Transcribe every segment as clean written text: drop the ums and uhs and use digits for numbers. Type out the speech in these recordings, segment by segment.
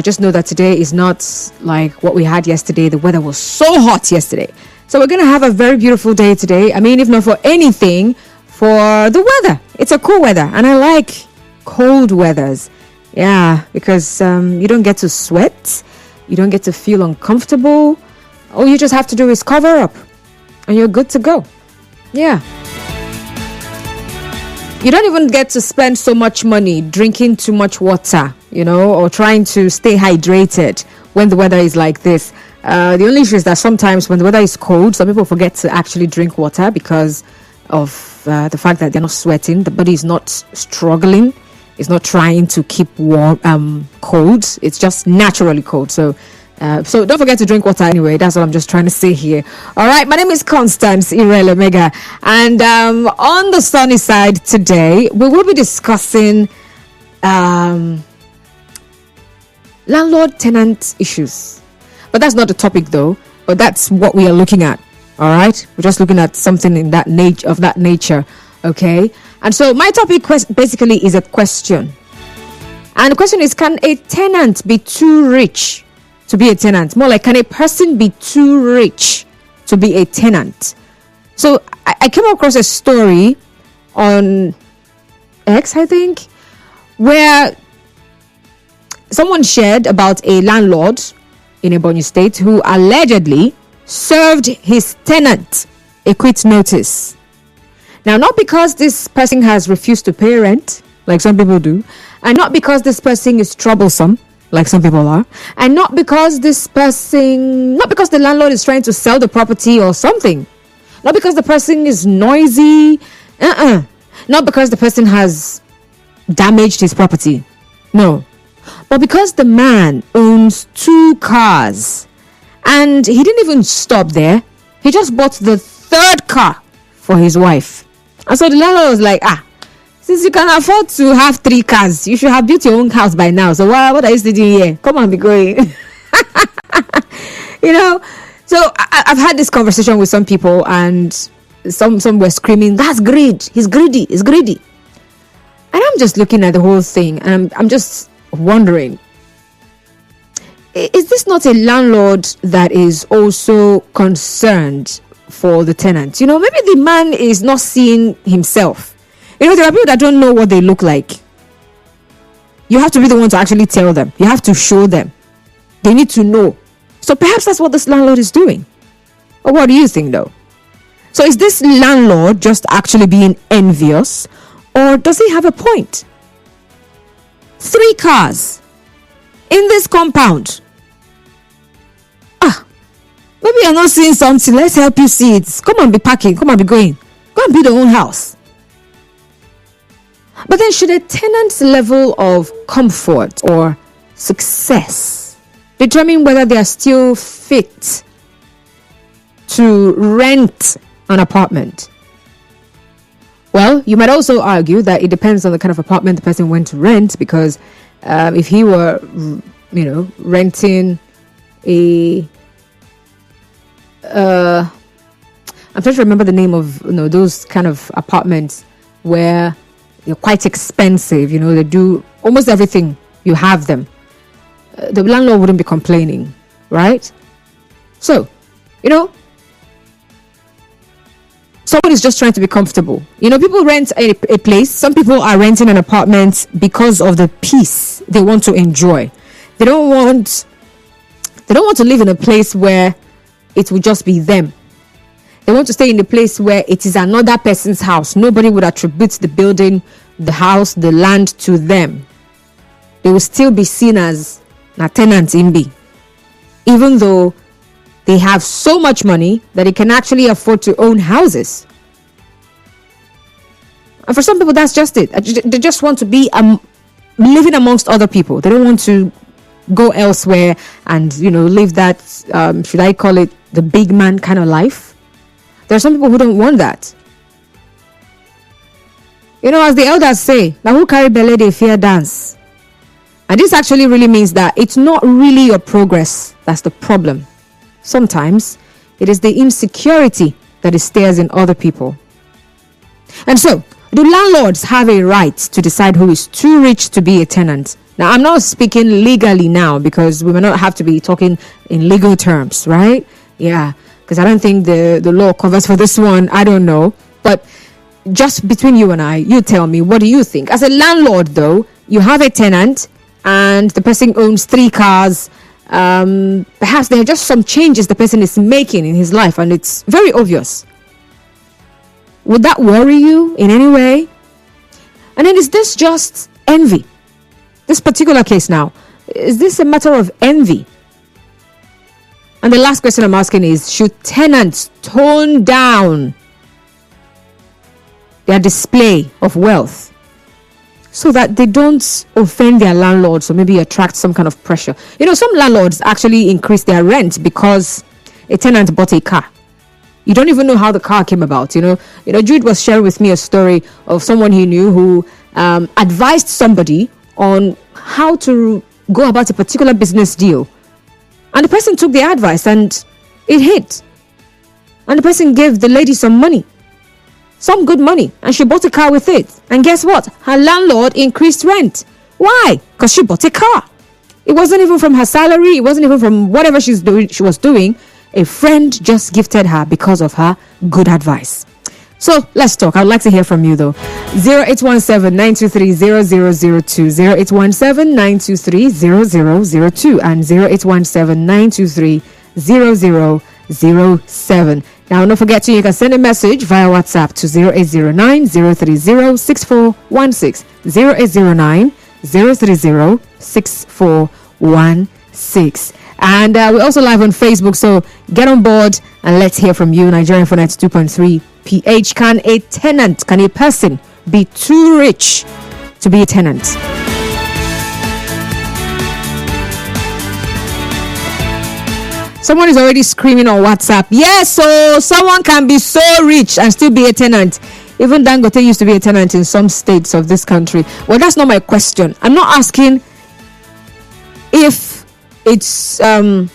Just know that today is not like what we had yesterday. The weather was so hot yesterday. So we're going to have a very beautiful day today. I mean, if not for anything, for the weather. It's a cool weather. And I like cold weathers. Yeah, because you don't get to sweat. You don't get to feel uncomfortable. All you just have to do is cover up. And you're good to go. Yeah. You don't even get to spend so much money drinking too much water, or trying to stay hydrated when the weather is like this. The only issue is that sometimes when the weather is cold, some people forget to actually drink water because of the fact that they're not sweating. The body is not struggling. It's not trying to keep warm, cold. It's just naturally cold. So don't forget to drink water anyway. That's what I'm just trying to say here. All right. My name is Constance Irele Omega. And on the sunny side today, we will be discussing landlord-tenant issues. But that's not the topic though. But that's what we are looking at. All right. We're just looking at something in that nature. Okay. And so my topic basically is a question. And the question is, can a tenant be too rich to be a tenant? More like, can a person be too rich to be a tenant? So I came across a story on X, I think, where someone shared about a landlord in Ebonyi State who allegedly served his tenant a quit notice. Now, not because this person has refused to pay rent, like some people do, and not because this person is troublesome, like some people are, and not because the landlord is trying to sell the property or something, not because the person is noisy, not because the person has damaged his property, no, but because the man owns 2 cars, and he didn't even stop there. He just bought the 3rd car for his wife. And so the landlord was like, since you can afford to have 3 cars, you should have built your own house by now. So what are you still doing here? Come on, be going. So I've had this conversation with some people, and some were screaming, that's greed. He's greedy. He's greedy. And I'm just looking at the whole thing, and I'm just wondering, is this not a landlord that is also concerned for the tenant? Maybe the man is not seeing himself. There are people that don't know what they look like. You have to be the one to actually tell them. You have to show them. They need to know. So perhaps that's what this landlord is doing. Or what do you think though? So is this landlord just actually being envious, or does he have a point? 3 cars in this compound. Maybe you're not seeing something. Let's help you see it. Come on, be packing. Come on, be going. Go and build your own house. But then, should a tenant's level of comfort or success determine whether they are still fit to rent an apartment? Well, you might also argue that it depends on the kind of apartment the person went to rent, because if he were, renting I'm trying to remember the name of those kind of apartments where they're quite expensive. They do almost everything. You have them. The landlord wouldn't be complaining, right? So, someone is just trying to be comfortable. People rent a place. Some people are renting an apartment because of the peace they want to enjoy. They don't want to live in a place where it will just be them. They want to stay in a place where it is another person's house. Nobody would attribute the building, the house, the land to them. They will still be seen as a tenant in B, even though they have so much money that they can actually afford to own houses. And for some people, that's just it. They just want to be living amongst other people. They don't want to go elsewhere and live that should I call it the big man kind of life. There are some people who don't want that. As the elders say, now who carry belly they fear dance. And this actually really means that it's not really your progress that's the problem. Sometimes it is the insecurity that it stares in other people. And so, do landlords have a right to decide who is too rich to be a tenant Now, I'm not speaking legally now because we may not have to be talking in legal terms, right? Yeah, because I don't think the law covers for this one. I don't know. But just between you and I, you tell me, what do you think? As a landlord, though, you have a tenant and the person owns 3 cars. Perhaps there are just some changes the person is making in his life and it's very obvious. Would that worry you in any way? And then is this just envy? This particular case now, is this a matter of envy? And the last question I'm asking is, should tenants tone down their display of wealth so that they don't offend their landlords or maybe attract some kind of pressure? You know, some landlords actually increase their rent because a tenant bought a car. You don't even know how the car came about. You know, Jude was sharing with me a story of someone he knew who advised somebody on how to go about a particular business deal. And the person took the advice and it hit. And the person gave the lady some money, some good money, and she bought a car with it. And guess what? Her landlord increased rent. Why? Because she bought a car. It wasn't even from her salary. It wasn't even from whatever she was doing. A friend just gifted her because of her good advice. So let's talk. I'd like to hear from you though. 0817-923-0002, 0817-923-0002 and 0817-923-0007. Now don't forget you can send a message via WhatsApp to 0809-030-6416, 0809-030-6416. And we're also live on Facebook, so get on board and let's hear from you. Nigerian Phonics 2.3 PH. Can a person be too rich to be a tenant? Someone is already screaming on WhatsApp. Yes, so someone can be so rich and still be a tenant. Even Dangote used to be a tenant in some states of this country. Well, that's not my question. I'm not asking if it's okay.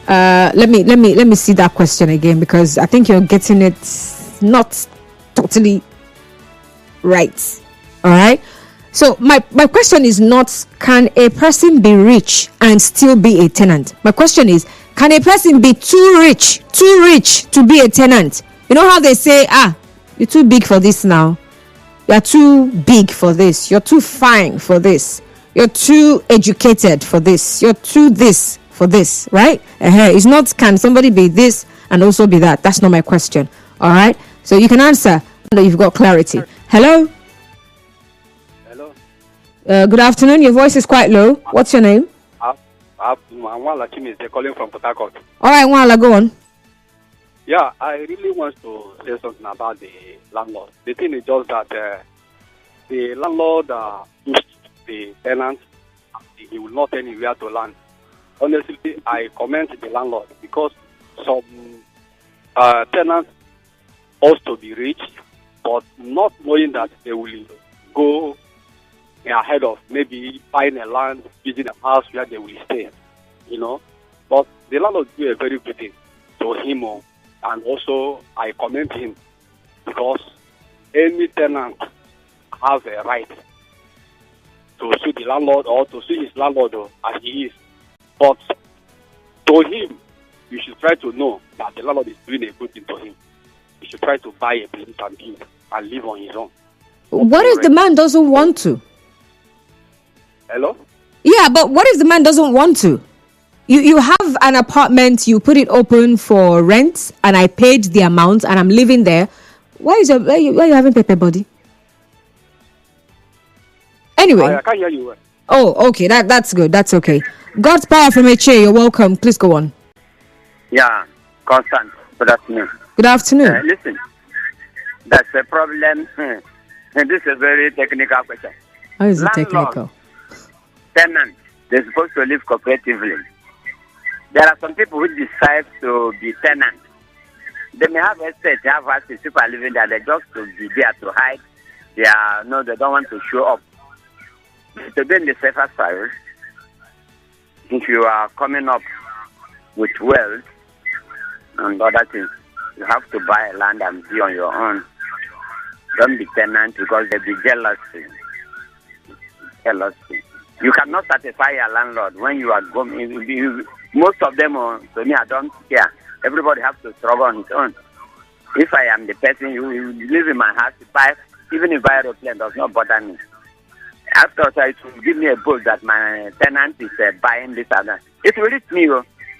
Let me see that question again, because I think you're getting it not totally right. All right. So my question is not, can a person be rich and still be a tenant? My question is, can a person be too rich to be a tenant? You know how they say, you're too big for this now. You're too big for this. You're too fine for this. You're too educated for this. You're too this for this, right? It's not, can somebody be this and also be that? That's not my question. All right. So you can answer that you've got clarity. Hello. Hello. Good afternoon. Your voice is quite low. What's your name? I'm calling from Port Harcourt. All right, Wala, go on. Yeah, I really want to say something about the landlord. The thing is just that the landlord pushed the tenant. He will not anywhere to land. Honestly, I commend the landlord because some tenants also be rich, but not knowing that they will go ahead of maybe buying a land, building a house where they will stay, But the landlord do a very good thing to him, and also I commend him because any tenant has a right to sue the landlord or to sue his landlord as he is. But to him, you should try to know that the landlord is doing a good thing to him. You should try to buy a place and build and live on his own. What if the man doesn't want to? Hello? Yeah, but what if the man doesn't want to? You have an apartment, you put it open for rent, and I paid the amount, and I'm living there. Why are you having paper body? Anyway. I can't hear you. Oh, okay. That's good. That's okay. God's power from HA. You're welcome. Please go on. Yeah, Constant. Good afternoon. Good afternoon. Listen, that's a problem. And this is a very technical question. How is it technical? Tenants, they're supposed to live cooperatively. There are some people who decide to be tenants. They may have estates, have houses, people are living there. They just to be there to hide. They don't want to show up. To be in the safer side, if you are coming up with wealth and other things, you have to buy a land and be on your own. Don't be tenant because they'll be jealousy. Jealousy. You cannot satisfy your landlord when you are going. Most of them, to me, I don't care. Everybody has to struggle on his own. If I am the person you live in my house, even if I aeroplane does not bother me. After it will give me a book that my tenant is buying this and that. It will reach me.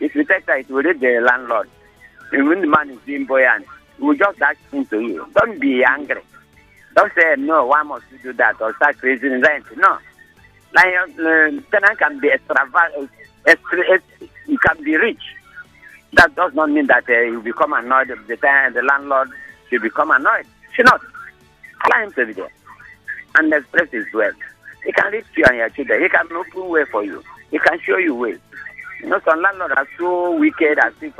If you take that, it will reach the landlord. And when the man is being buoyant, he will just ask into you. Don't be angry. Don't say, no, why must you do that? Or start creating rent. No. Like, tenant can be extravagant. You can be rich. That does not mean that you become annoyed. The landlord should become annoyed. Should not. Allow him to be there and express his wealth. He can reach you and your children. He can open way for you. He can show you way. You know, some landlords are so wicked as if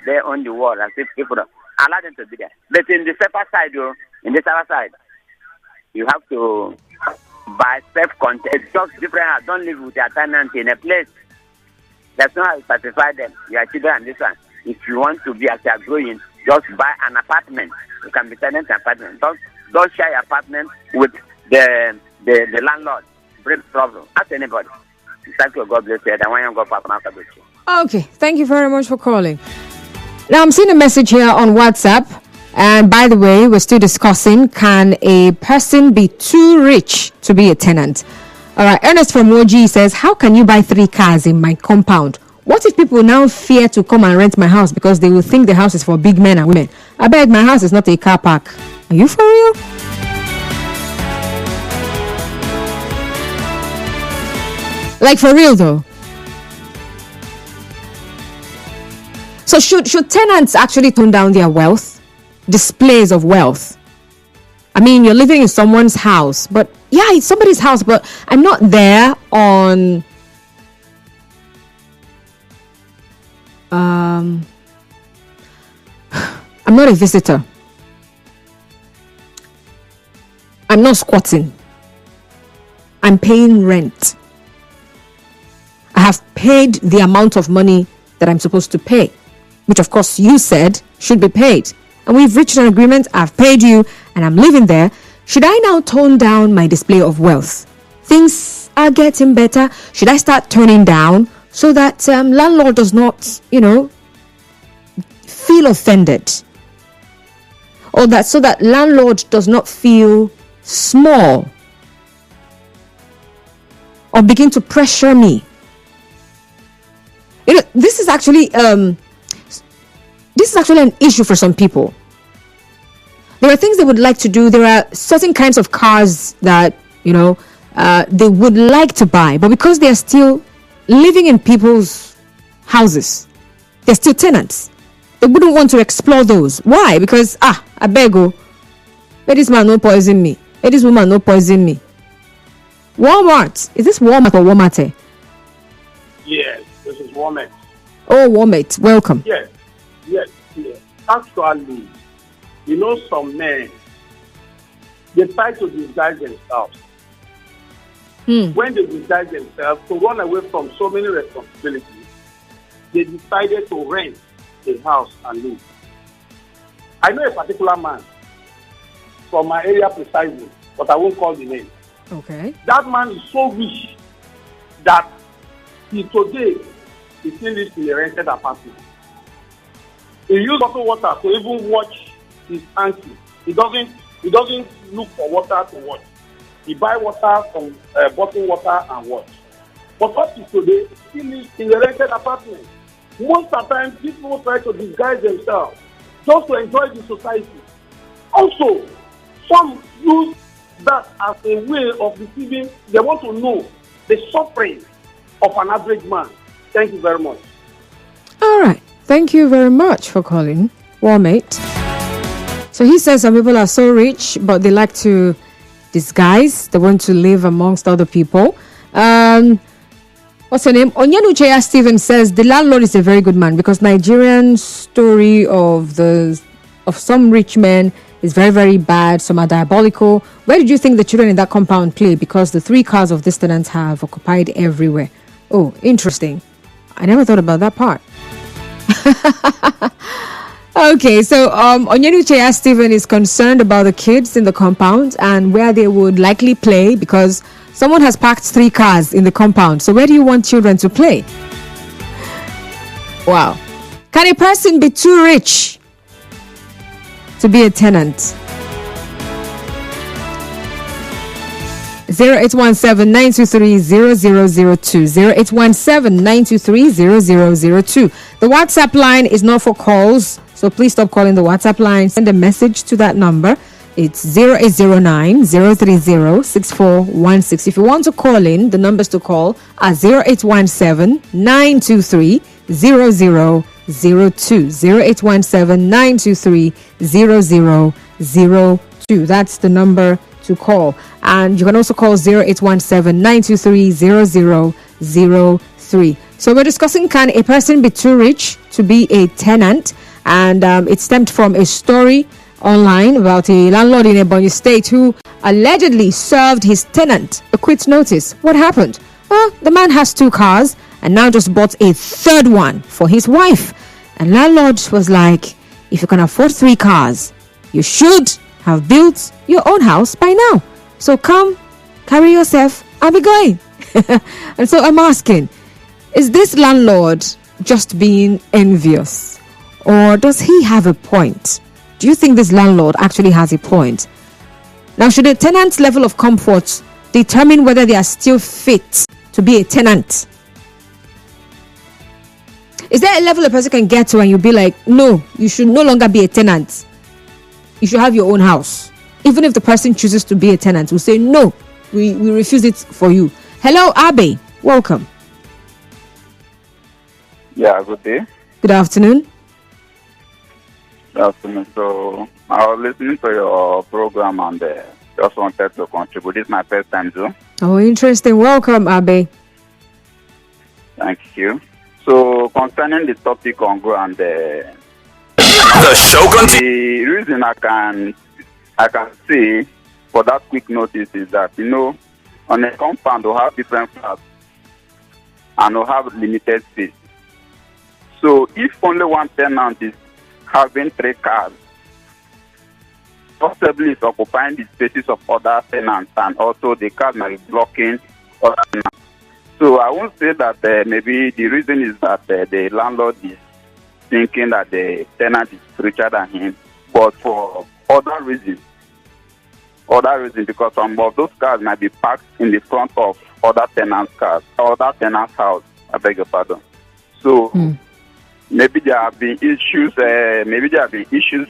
they own the world, as if people don't allow them to be there. But in the safer side, you have to buy self-content. It's just different. Don't live with your tenant in a place. That's not how you satisfy them. Your children and this one. If you want to be as you are growing, just buy an apartment. You can be tenant apartment. Don't share your apartment with the landlord. Bring problem. Ask anybody. Thank you. God bless you. And when you go for Okay. Thank you very much for calling. Now, I'm seeing a message here on WhatsApp. And by the way, we're still discussing, can a person be too rich to be a tenant? All right. Ernest from Moji says, how can you buy 3 cars in my compound? What if people now fear to come and rent my house because they will think the house is for big men and women? I beg, my house is not a car park. Are you for real? Like, for real though. So should tenants actually tone down their wealth? Displays of wealth? I mean, you're living in someone's house, but yeah, it's somebody's house, but I'm not there on I'm not a visitor. I'm not squatting. I'm paying rent. I have paid the amount of money that I'm supposed to pay, which of course you said should be paid. And we've reached an agreement. I've paid you and I'm living there. Should I now tone down my display of wealth? Things are getting better. Should I start toning down so that landlord does not, feel offended? Or that so that landlord does not feel small or begin to pressure me? This is actually an issue for some people. There are things they would like to do. There are certain kinds of cars that they would like to buy, but because they are still living in people's houses, they're still tenants. They wouldn't want to explore those. Why? Because I beg you, let this man no poison me. Let this woman no poison me. Walmart. Is this Walmart or Walmart? Yes, this is Walmart. Oh, Walmart. Welcome. Yes. Actually, some men, they try to disguise themselves. When they disguise themselves to run away from so many responsibilities, they decided to rent a house and live. I know a particular man from my area precisely, but I won't call the name. Okay. That man is so rich that he still lives in a rented apartment. He uses bottled water to even watch his auntie. He doesn't look for water to watch. He buy water from bottled water and watch. But up to today, he lives in a rented apartment. Most of the time, people try to disguise themselves just to enjoy the society. Also, some use that as a way of deceiving. They want to know the suffering of an average man. Thank you very much. All right. Thank you very much for calling, Walmart. So he says some people are so rich, but they like to disguise. They want to live amongst other people. What's her name? Onyenucheya Steven says the landlord is a very good man, because Nigerian story of some rich men is very, very bad. Some are diabolical. Where did you think the children in that compound play? Because the 3 cars of these tenants have occupied everywhere. Oh, interesting. I never thought about that part. Okay, so Onyenuche Stephen is concerned about the kids in the compound and where they would likely play because someone has parked 3 cars in the compound. So where do you want children to play? Wow. Can a person be too rich to be a tenant? 0817-923-0002. 0817-923-0002. The WhatsApp line is not for calls, so please stop calling the WhatsApp line. Send a message to that number. It's 0809-030-6416. If you want to call in, the numbers to call are 0817-923-0002. 0817-923-0002. That's the number to call. And you can also call 0817-923-0003. So we're discussing, can a person be too rich to be a tenant? And it stemmed from a story online about a landlord in Ebonyi State who allegedly served his tenant a quit notice. What happened? Well, the man has 2 cars and now just bought a 3rd one for his wife. And landlord was like, if you can afford 3 cars, you should have built your own house by now. So come, carry yourself, I'll be going. And so I'm asking, is this landlord just being envious? Or does he have a point? Do you think this landlord actually has a point? Now, should a tenant's level of comfort determine whether they are still fit to be a tenant? Is there a level a person can get to and you'll be like, no, you should no longer be a tenant. You should have your own house. Even if the person chooses to be a tenant, we'll say, no, we refuse it for you. Hello, Abe. Welcome. Yeah, good day. Good afternoon. Good afternoon. So, I was listening to your program and just wanted to contribute. This is my first time, too. Oh, interesting. Welcome, Abe. Thank you. So, concerning the topic on Go and the show continues. The reason I can say for that quick notice is that, on a compound, we'll have different flats and we'll have limited space. So if only one tenant is having 3 cars, possibly it's occupying the spaces of other tenants, and also the cars might be blocking other tenants. So I won't say that maybe the reason is that the landlord is thinking that the tenant is richer than him, but for other reasons, because some of those cars might be parked in the front of other tenants' cars, other tenants' house. I beg your pardon. So maybe there have been issues.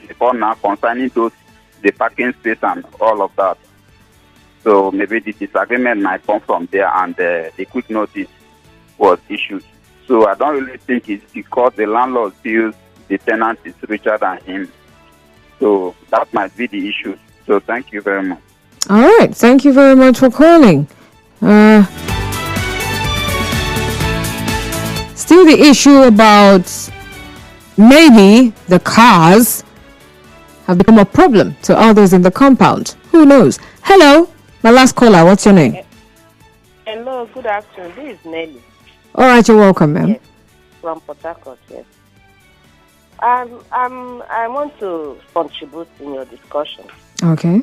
Before now concerning the parking space and all of that. So maybe the disagreement might come from there, and the quick notice was issued. So I don't really think it's because the landlord feels the tenant is richer than him. So that might be the issue. So thank you very much. All right. Thank you very much for calling. Still the issue about maybe the cars have become a problem to others in the compound. Who knows? Hello, my last caller. What's your name? Hello, good afternoon. This is Nelly. All right, you're welcome, ma'am. Yes, from Port Harcourt, yes. I want to contribute in your discussion. Okay.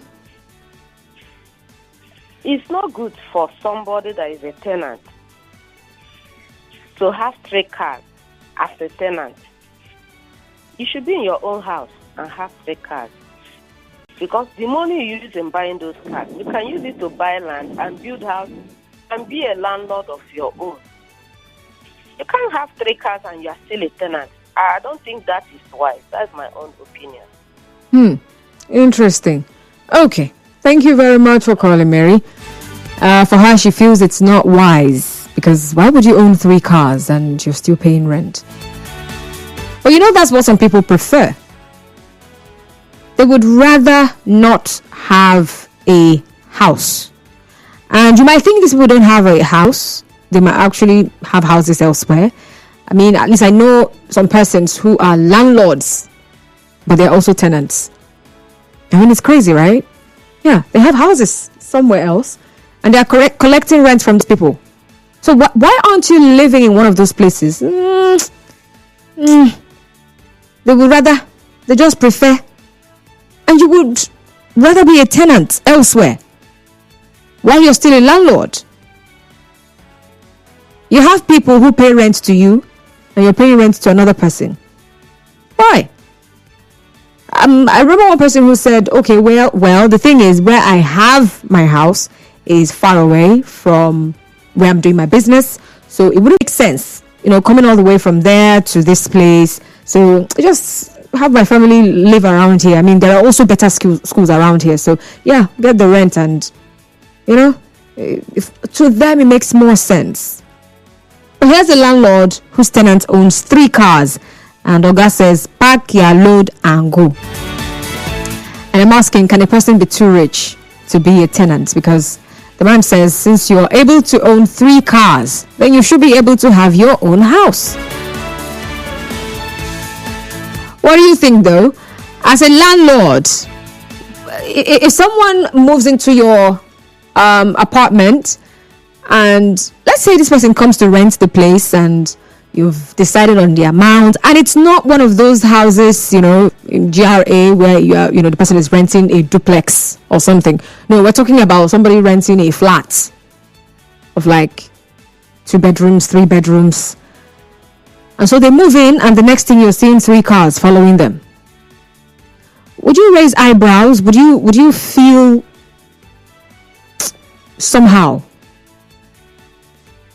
It's not good for somebody that is a tenant to have 3 cars as a tenant. You should be in your own house and have 3 cars. Because the money you use in buying those cars, you can use it to buy land and build houses and be a landlord of your own. You can't have 3 cars and you are still a tenant. I don't think that is wise. That's my own opinion. Interesting. Okay. Thank you very much for calling, Mary. For her, she feels it's not wise because why would you own 3 cars and you're still paying rent? But that's what some people prefer. They would rather not have a house. And you might think these people don't have a house. They might actually have houses elsewhere. I mean, at least I know some persons who are landlords, but they're also tenants. I mean, it's crazy, right? Yeah, they have houses somewhere else, and they're collecting rent from these people. So why aren't you living in one of those places? They would rather they just prefer. And you would rather be a tenant elsewhere while you're still a landlord. You have people who pay rent to you and you're paying rent to another person. Why? I remember one person who said, okay, well, the thing is, where I have my house is far away from where I'm doing my business. So it wouldn't make sense, coming all the way from there to this place. So I just have my family live around here. I mean, there are also better schools around here. So yeah, get the rent and, if to them it makes more sense. But here's a landlord whose tenant owns 3 cars. And Oga says, pack your load and go. And I'm asking, can a person be too rich to be a tenant? Because the man says, since you're able to own 3 cars, then you should be able to have your own house. What do you think, though? As a landlord, if someone moves into your apartment, and let's say this person comes to rent the place and you've decided on the amount, and it's not one of those houses, in GRA where you are, the person is renting a duplex or something. No, we're talking about somebody renting a flat of like 2 bedrooms, 3 bedrooms. And so they move in, and the next thing you're seeing 3 cars following them. Would you raise eyebrows? Would you feel somehow?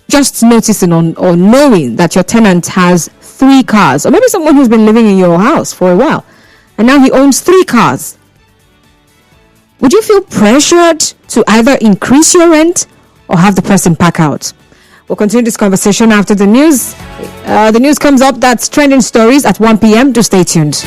Just noticing or knowing that your tenant has 3 cars, or maybe someone who's been living in your house for a while and now he owns 3 cars. Would you feel pressured to either increase your rent or have the person pack out? We'll continue this conversation after the news. The news comes up. That's trending stories at 1 p.m. Do stay tuned.